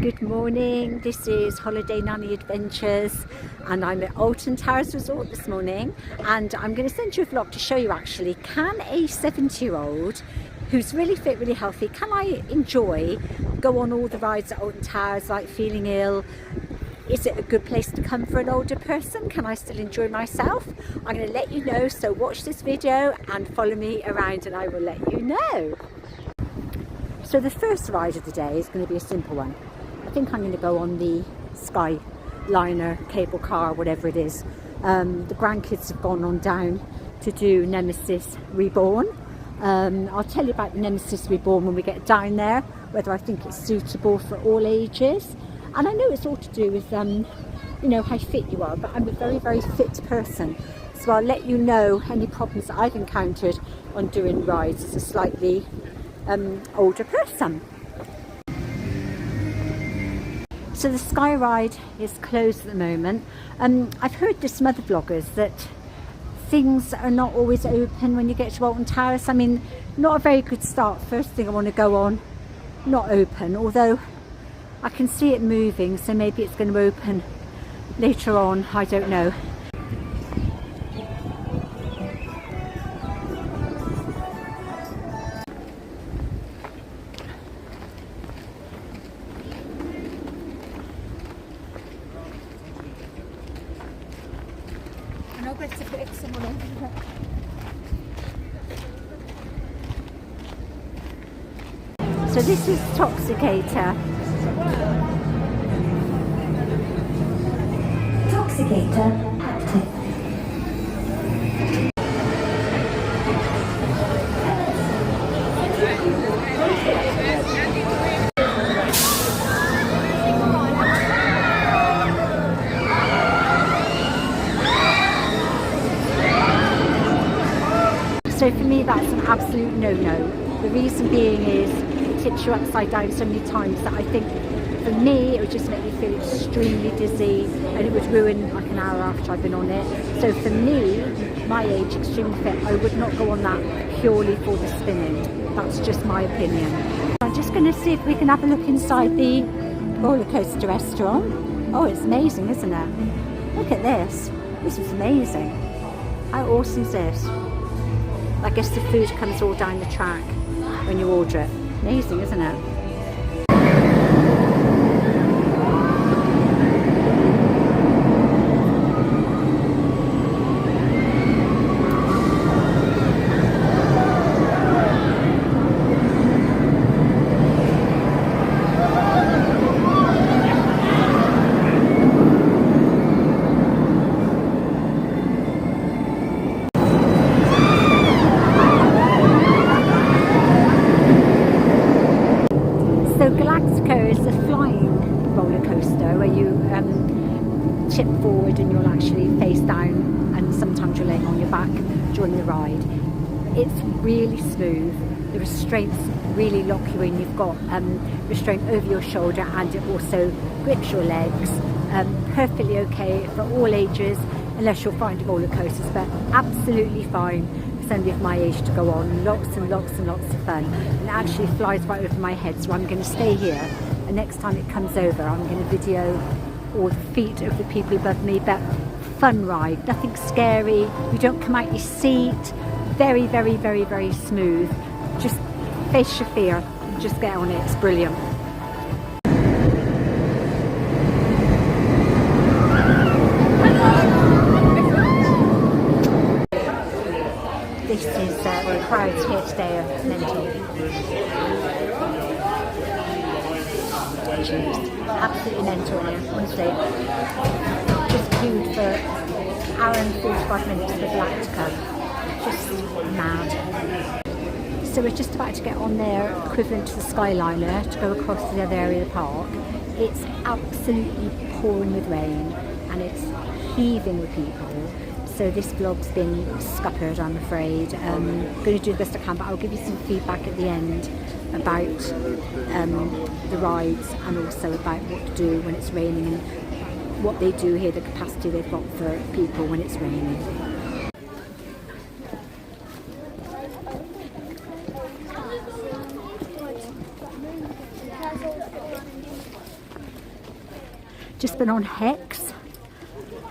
Good morning, this is Holiday Nanny Adventures and I'm at ALTON TOWERS Resort this morning, and I'm going to send you a vlog to show you actually, can a 70-year-old who's really fit, really healthy, can I enjoy, go on all the rides at ALTON TOWERS like feeling ill? Is it a good place to come for an older person? Can I still enjoy myself? I'm going to let you know, so watch this video and follow me around and I will let you know. So the first ride of the day is going to be a simple one. I think I'm going to go on the Skyliner, cable car, whatever it is. The grandkids have gone on down to do Nemesis Reborn. I'll tell you about Nemesis Reborn when we get down there, whether I think it's suitable for all ages. And I know it's all to do with, you know, how fit you are, but I'm a very, very fit person. So I'll let you know any problems that I've encountered on doing rides as a slightly older person. So the Sky Ride is closed at the moment. I've heard this from other vloggers that things are not always open when you get to ALTON TOWERS. I mean, not a very good start. First thing I want to go on, not open, although I can see it moving, so maybe it's going to open later on, I don't know. So this is Toxicator. Toxicator active. So for me that's an absolute no-no. The reason being is it tips you upside down so many times that I think for me it would just make me feel extremely dizzy and it would ruin like an hour after I've been on it. So for me, my age, extremely fit, I would not go on that purely for the spinning. That's just my opinion. I'm just going to see if we can have a look inside the roller coaster restaurant. Oh, it's amazing, isn't it? Look at this. This is amazing. How awesome is this? I guess the food comes all down the track when you order it. Amazing, isn't it? Tip forward and you'll actually face down, and sometimes you're laying on your back during the ride. It's really smooth. The restraints really lock you in. You've got restraint over your shoulder and it also grips your legs. Perfectly okay for all ages unless you're finding roller coasters, but absolutely fine for somebody of my age to go on. Lots and lots and lots of fun, and it actually flies right over my head, so I'm going to stay here and next time it comes over I'm going to video all the feet of the people above me. But fun ride, nothing scary, you don't come out your seat, very very very very smooth. Just face your fear, just get on it, it's brilliant. This is the crowds here today are mental. Absolutely mental here, honestly. Just queued for an hour and 45 minutes for the black to come. Just mad. So we're just about to get on there, equivalent to the Skyliner, to go across to the other area of the park. It's absolutely pouring with rain and it's heaving with people. So this vlog's been scuppered, I'm afraid. I'm going to do the best I can, but I'll give you some feedback at the end about the rides and also about what to do when it's raining and what they do here, the capacity they've got for people when it's raining. Just been on Hex,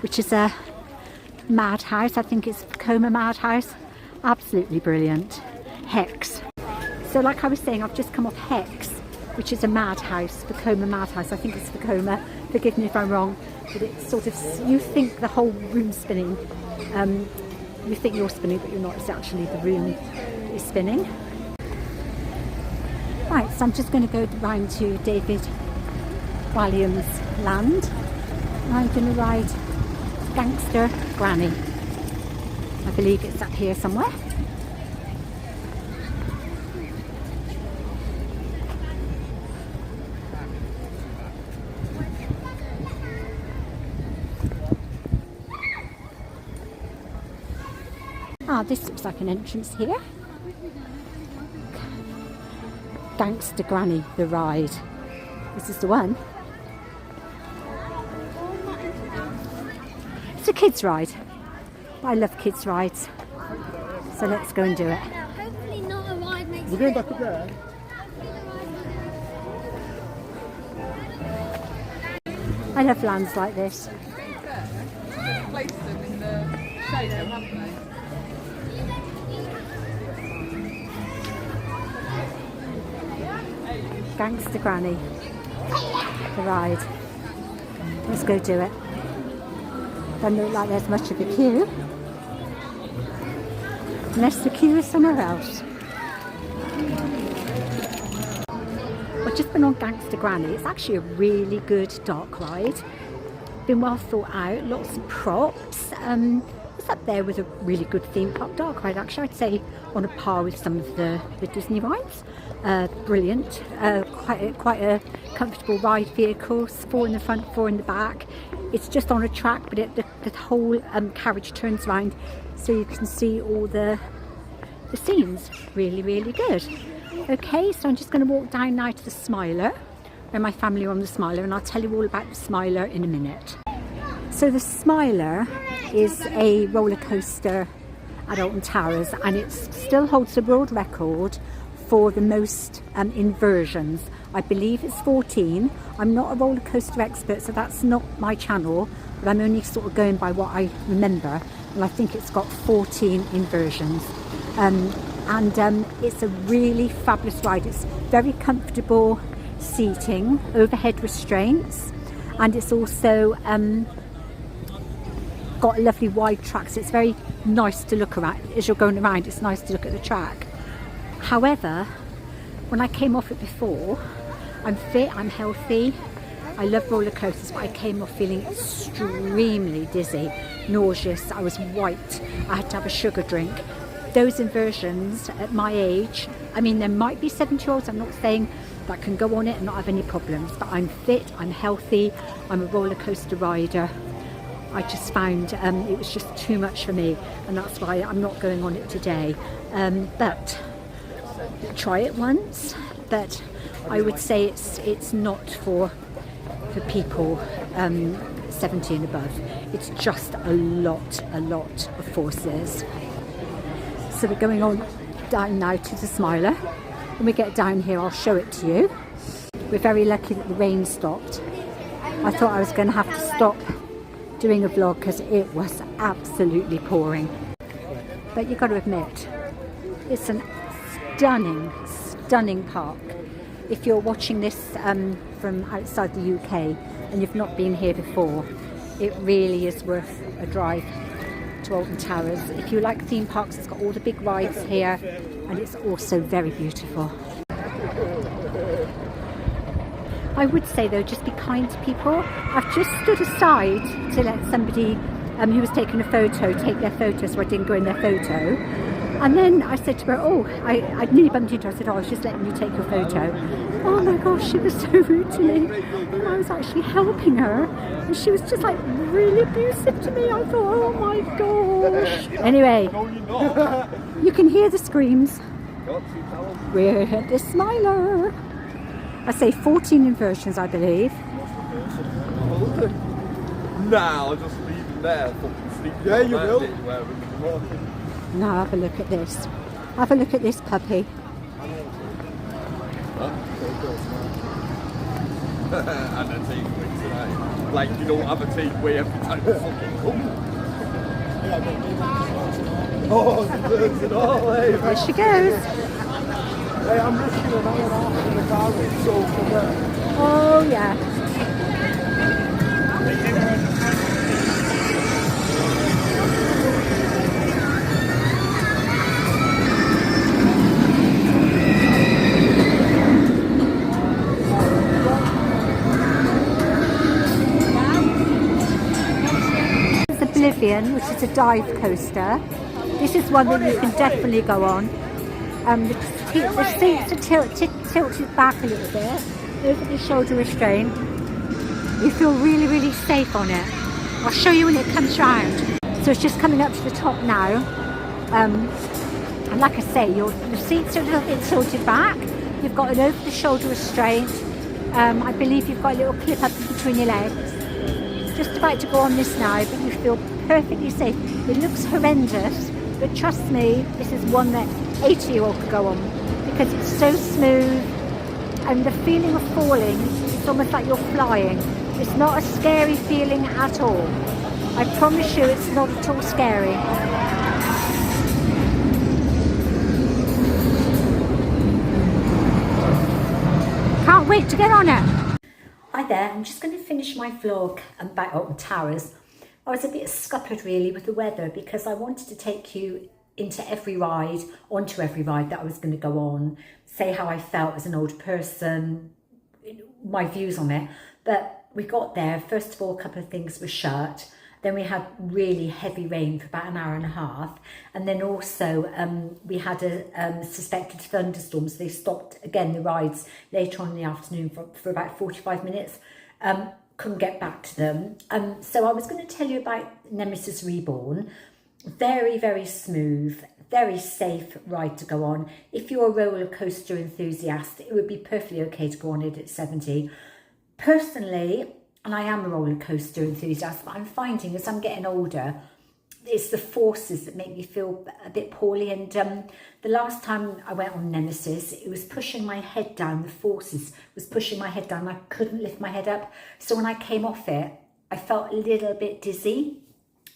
which is a madhouse. I think it's Vekoma Madhouse. Absolutely brilliant. Hex. So like I was saying, I've just come off Hex, which is a madhouse, Vekoma Madhouse. I think it's Vekoma. Forgive me if I'm wrong, but it's sort of, you think the whole room's spinning. You think you're spinning, but you're not. It's actually the room is spinning. Right, so I'm just going to go round to David Walliams Land. And I'm going to ride Gangster Granny. I believe it's up here somewhere. Ah, this looks like an entrance here. Gangster Granny, the ride. This is the one. It's a kids' ride. I love kids' rides. So let's go and do it. Hopefully not a ride next We're going back up there. I love lands like this. Place them in the shade, haven't they? Gangster Granny, the ride. Let's go do it. Doesn't look like there's much of a queue. Unless the queue is somewhere else. I've just been on Gangster Granny. It's actually a really good dark ride. Been well thought out, lots of props. It's up there with a really good theme park dark ride, actually. I'd say on a par with some of the Disney rides. Brilliant. Quite a comfortable ride vehicle. 4 in the front, 4 in the back. It's just on a track, but the whole carriage turns around so you can see all the scenes. Really, really good. Okay, so I'm just going to walk down now to the Smiler, where my family are on the Smiler, and I'll tell you all about the Smiler in a minute. So the Smiler is a roller coaster at ALTON Towers, and it still holds the world record for the most inversions. I believe it's 14. I'm not a roller coaster expert, so that's not my channel, but I'm only sort of going by what I remember, and I think it's got 14 inversions. It's a really fabulous ride. It's very comfortable seating, overhead restraints, and it's also got a lovely wide track, so it's very nice to look around. As you're going around, it's nice to look at the track. However, when I came off it before, I'm fit, I'm healthy, I love roller coasters, but I came off feeling extremely dizzy, nauseous, I was white, I had to have a sugar drink. Those inversions at my age, I mean, there might be 70-year-olds, I'm not saying that can go on it and not have any problems, but I'm fit, I'm healthy, I'm a roller coaster rider. I just found it was just too much for me, and that's why I'm not going on it today. But try it once, but I would say it's not for people 70 and above. It's just a lot of forces. So we're going on down now to the Smiler. When we get down here, I'll show it to you. We're very lucky that the rain stopped. I thought I was going to have to stop doing a vlog because it was absolutely pouring. But you've got to admit, it's a stunning park. If you're watching this from outside the UK and you've not been here before, it really is worth a drive to ALTON Towers. If you like theme parks, it's got all the big rides here, and it's also very beautiful. I would say though, just be kind to people. I've just stood aside to let somebody who was taking a photo take their photo, so I didn't go in their photo. And then I said to her, oh, I nearly bumped into her. I said, oh, I was just letting you take your photo. Oh my gosh, she was so rude to me. And I was actually helping her, and she was just like really abusive to me. I thought, oh my gosh. Anyway, you can hear the screams. We're at the Smiler. I say 14 inversions, I believe. Nah, I'll just leave it there. Yeah, you will. Now have a look at this. Have a look at this puppy. and a takeaway tonight. Like, you don't have a takeaway every time you fucking come. Oh, desserts and all, hey. There she goes. Hey, I'm risking an hour and a half in the car with so for that. Oh yeah. This is Oblivion, which is a dive coaster. This is one that you can definitely go on. The seats are tilted back a little bit over the shoulder restraint. You feel really, really safe on it. I'll show you when it comes round. So it's just coming up to the top now. And like I say, the seats are a little bit tilted back. You've got an over the shoulder restraint. I believe you've got a little clip up in between your legs. Just about to go on this now, but you feel perfectly safe. It looks horrendous, but trust me, this is one that 80-year-old could go on because it's so smooth, and the feeling of falling, it's almost like you're flying. It's not a scary feeling at all. I promise you, it's not at all scary. Can't wait to get on it. Hi there, I'm just going to finish my vlog about Alton Towers. I was a bit scuppered really with the weather because I wanted to take you into every ride, onto every ride that I was going to go on, say how I felt as an older person, my views on it. But we got there, first of all, a couple of things were shut. Then we had really heavy rain for about an hour and a half. And then also we had a suspected thunderstorm. So they stopped, again, the rides later on in the afternoon for about 45 minutes. Couldn't get back to them. So I was going to tell you about Nemesis Reborn. Very, very smooth, very safe ride to go on. If you're a roller coaster enthusiast, it would be perfectly okay to go on it at 70. Personally, and I am a roller coaster enthusiast, but I'm finding as I'm getting older, it's the forces that make me feel a bit poorly. And the last time I went on Nemesis, it was pushing my head down. The forces was pushing my head down. I couldn't lift my head up. So when I came off it, I felt a little bit dizzy.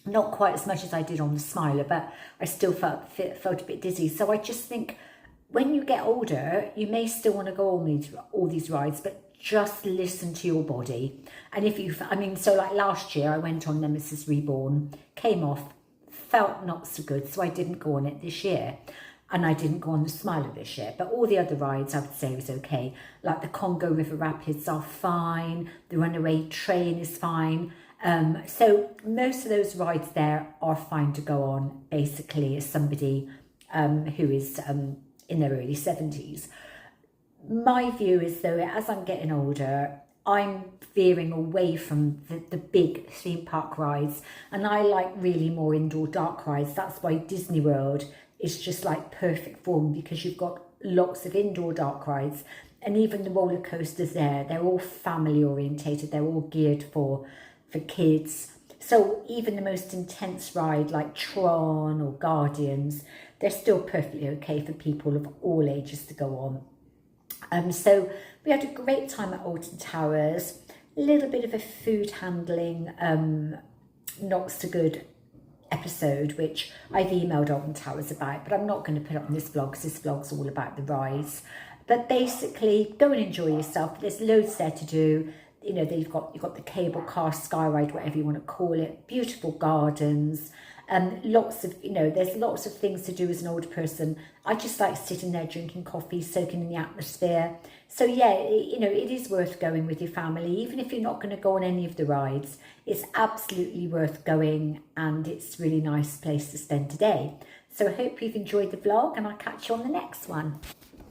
Not quite as much as I did on the Smiler, but I still felt a bit dizzy. So I just think when you get older, you may still want to go on all these rides, but just listen to your body. And if you, so like last year, I went on Nemesis Reborn, came off, felt not so good, so I didn't go on it this year. And I didn't go on the Smiler this year, but all the other rides I would say was okay. Like the Congo River Rapids are fine, the Runaway Train is fine. So most of those rides there are fine to go on, basically, as somebody who is in their early 70s. My view is, though, as I'm getting older, I'm veering away from the big theme park rides, and I like really more indoor dark rides. That's why Disney World is just like perfect for me, because you've got lots of indoor dark rides, and even the roller coasters there, they're all family orientated, they're all geared for kids. So even the most intense ride like Tron or Guardians, they're still perfectly okay for people of all ages to go on. So we had a great time at Alton Towers. A little bit of a food handling not so good episode, which I've emailed Alton Towers about, but I'm not going to put it on this vlog because this vlog's all about the rides. But basically, go and enjoy yourself. There's loads there to do. You know, you've got the cable car, sky ride, whatever you want to call it, beautiful gardens, lots of, there's lots of things to do as an older person. I just like sitting there drinking coffee, soaking in the atmosphere. So yeah, it is worth going with your family, even if you're not going to go on any of the rides. It's absolutely worth going, and it's a really nice place to spend a day. So I hope you've enjoyed the vlog, and I'll catch you on the next one.